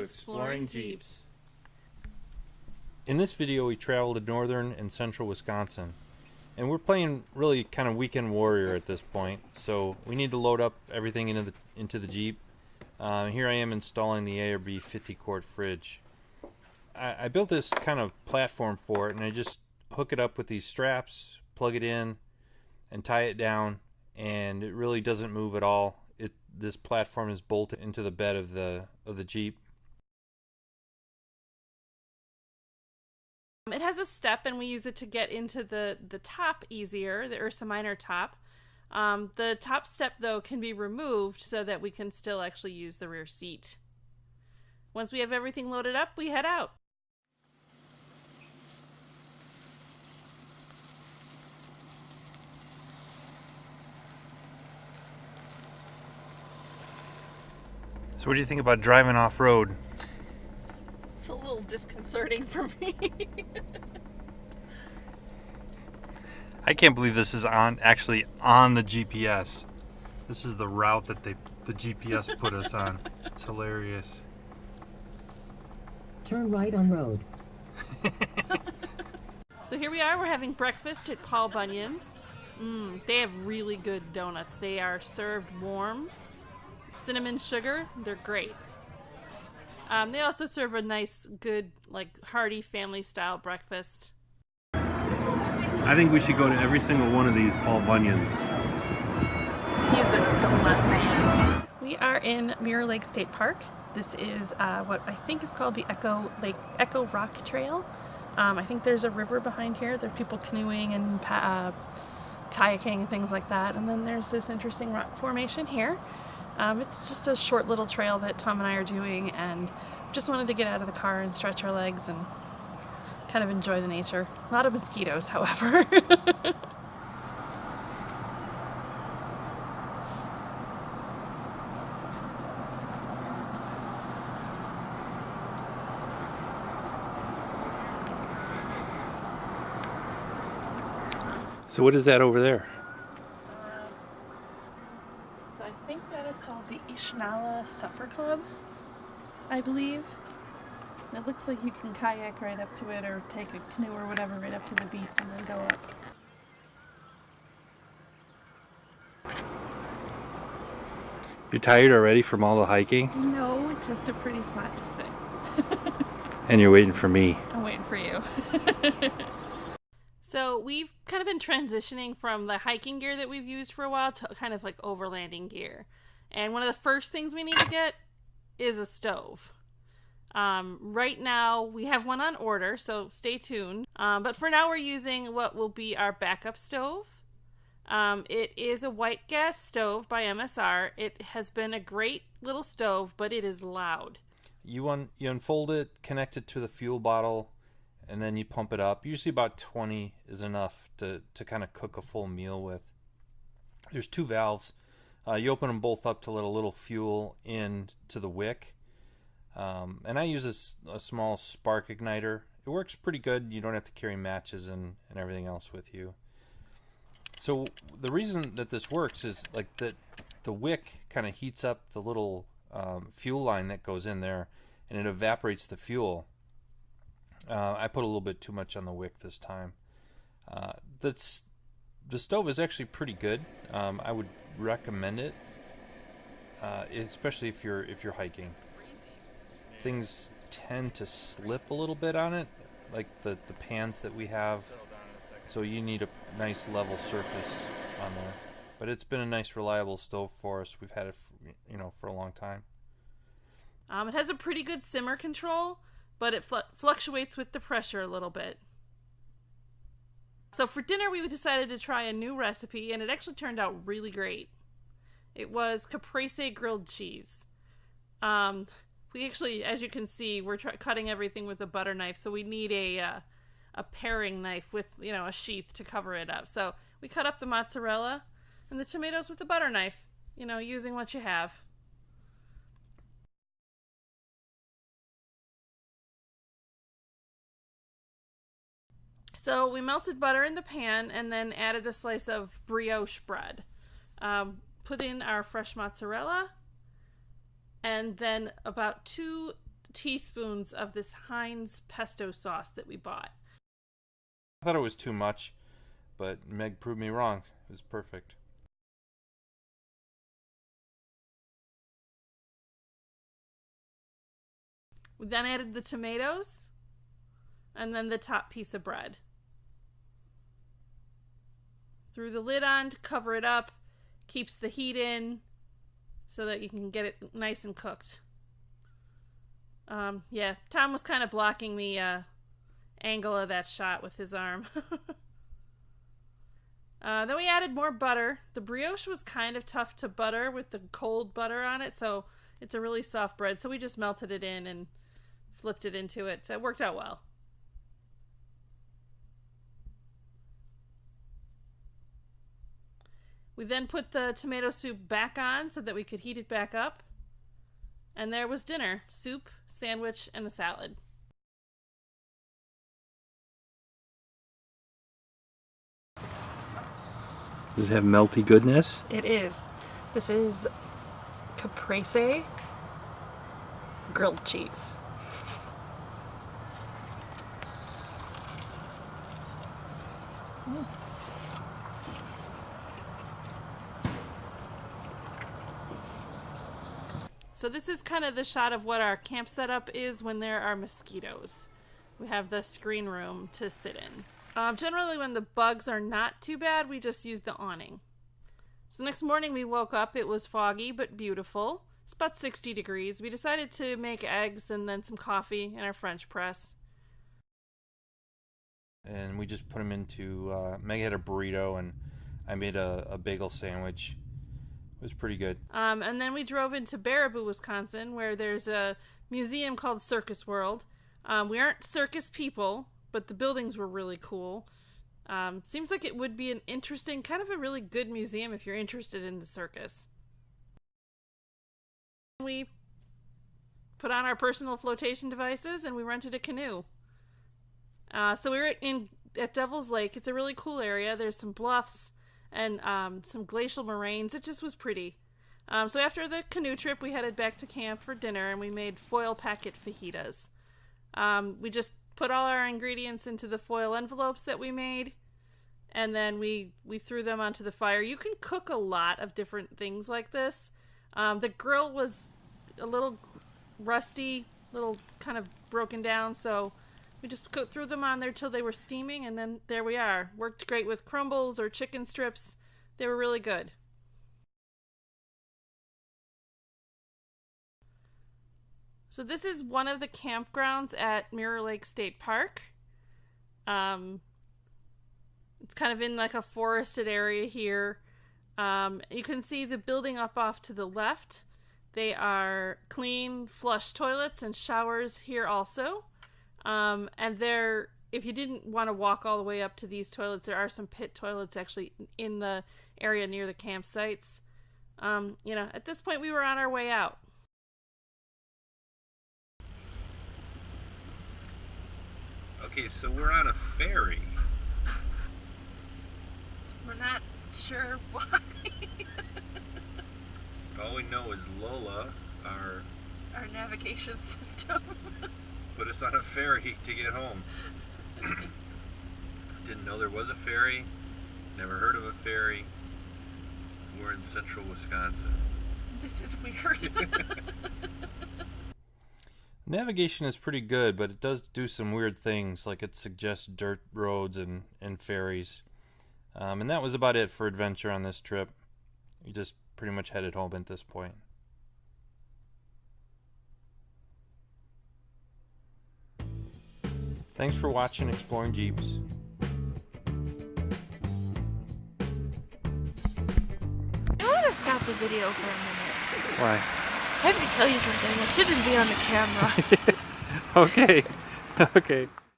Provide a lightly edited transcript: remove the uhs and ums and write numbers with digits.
Exploring Jeeps. In this video we travel to northern and central Wisconsin, and we're playing really kind of weekend warrior at this point, so we need to load up everything into the Jeep. Here I am installing the ARB 50 quart fridge. I built this kind of platform for it, and I just hook it up with these straps, plug it in, and tie it down, and it really doesn't move at all. This platform is bolted into the bed of the Jeep. It has a step, and we use it to get into the top easier, the Ursa Minor top. The top step, though, can be removed so that we can still actually use the rear seat. Once we have everything loaded up, we head out. So what do you think about driving off-road? It's a little disconcerting for me. I can't believe this is actually on the GPS. This is the route that the GPS put us on. It's hilarious. Turn right on road. So here we are, we're having breakfast at Paul Bunyan's. They have really good donuts. They are served warm. Cinnamon sugar, they're great. They also serve a nice, good, hearty family-style breakfast. I think we should go to every single one of these Paul Bunyan's. He's a donut man. We are in Mirror Lake State Park. This is what I think is called the Echo Rock Trail. I think there's a river behind here. There are people canoeing and kayaking and things like that. And then there's this interesting rock formation here. It's just a short little trail that Tom and I are doing, and just wanted to get out of the car and stretch our legs and kind of enjoy the nature. A lot of mosquitoes, however. So what is that over there? So I think that is called the Ishnala Supper Club, I believe. It looks like you can kayak right up to it, or take a canoe or whatever right up to the beach and then go up. You tired already from all the hiking? No, it's just a pretty spot to sit. And you're waiting for me. I'm waiting for you. So we've kind of been transitioning from the hiking gear that we've used for a while to kind of overlanding gear. And one of the first things we need to get is a stove. Right now we have one on order, so stay tuned. But for now we're using what will be our backup stove. It is a white gas stove by MSR. It has been a great little stove, but it is loud. You unfold it, connect it to the fuel bottle, and then you pump it up. Usually about 20 is enough to kind of cook a full meal with. There's two valves. You open them both up to let a little fuel in to the wick. And I use a small spark igniter. It works pretty good. You don't have to carry matches and everything else with you. So the reason that this works is that the wick kind of heats up the little fuel line that goes in there, and it evaporates the fuel. I put a little bit too much on the wick this time. The stove is actually pretty good. I would recommend it, especially if you're hiking. Things tend to slip a little bit on it, like the pans that we have, so you need a nice level surface on there. But it's been a nice reliable stove for us. We've had it for a long time. It has a pretty good simmer control, but it fluctuates with the pressure a little bit. So for dinner we decided to try a new recipe, and it actually turned out really great. It was caprese grilled cheese. We actually, as you can see, we're cutting everything with a butter knife, so we need a paring knife with a sheath to cover it up. So we cut up the mozzarella and the tomatoes with the butter knife, using what you have. So we melted butter in the pan and then added a slice of brioche bread. Put in our fresh mozzarella, and then about 2 teaspoons of this Heinz pesto sauce that we bought. I thought it was too much, but Meg proved me wrong. It was perfect. We then added the tomatoes and then the top piece of bread. Threw the lid on to cover it up, keeps the heat in so that you can get it nice and cooked. Yeah, Tom was kind of blocking the angle of that shot with his arm. Then we added more butter. The brioche was kind of tough to butter with the cold butter on it, so it's a really soft bread. So we just melted it in and flipped it into it. So it worked out well. We then put the tomato soup back on so that we could heat it back up. And there was dinner. Soup, sandwich, and a salad. Does it have melty goodness? It is. This is caprese grilled cheese. So this is kind of the shot of what our camp setup is when there are mosquitoes. We have the screen room to sit in. Generally when the bugs are not too bad, we just use the awning. So next morning we woke up, it was foggy but beautiful. It's about 60 degrees. We decided to make eggs and then some coffee in our French press. And we just put them into, Meg had a burrito and I made a bagel sandwich. It was pretty good. And then we drove into Baraboo, Wisconsin, where there's a museum called Circus World. We aren't circus people, but the buildings were really cool. Seems like it would be an interesting, kind of a really good museum if you're interested in the circus. We put on our personal flotation devices and we rented a canoe. So we were at Devil's Lake. It's a really cool area. There's some bluffs and some glacial moraines. It just was pretty. So after the canoe trip, we headed back to camp for dinner and we made foil packet fajitas. We just put all our ingredients into the foil envelopes that we made, and then we threw them onto the fire. You can cook a lot of different things like this. The grill was a little rusty, little kind of broken down, so we just threw them on there till they were steaming, and then there we are. Worked great with crumbles or chicken strips. They were really good. So this is one of the campgrounds at Mirror Lake State Park. It's kind of in like a forested area here. You can see the building up off to the left. They are clean, flush toilets and showers here also. And there, if you didn't want to walk all the way up to these toilets, there are some pit toilets actually in the area near the campsites. You know, at this point we were on our way out. Okay, so we're on a ferry. We're not sure why. All we know is Lola, our navigation system. put us on a ferry to get home. Didn't know there was a ferry. Never heard of a ferry. We're in central Wisconsin. This is weird. Navigation is pretty good, but it does do some weird things, like it suggests dirt roads and ferries. And that was about it for adventure on this trip. We just pretty much headed home at this point. Thanks for watching Exploring Jeeps. I want to stop the video for a minute. Why? I have to tell you something. I shouldn't be on the camera. Okay. Okay.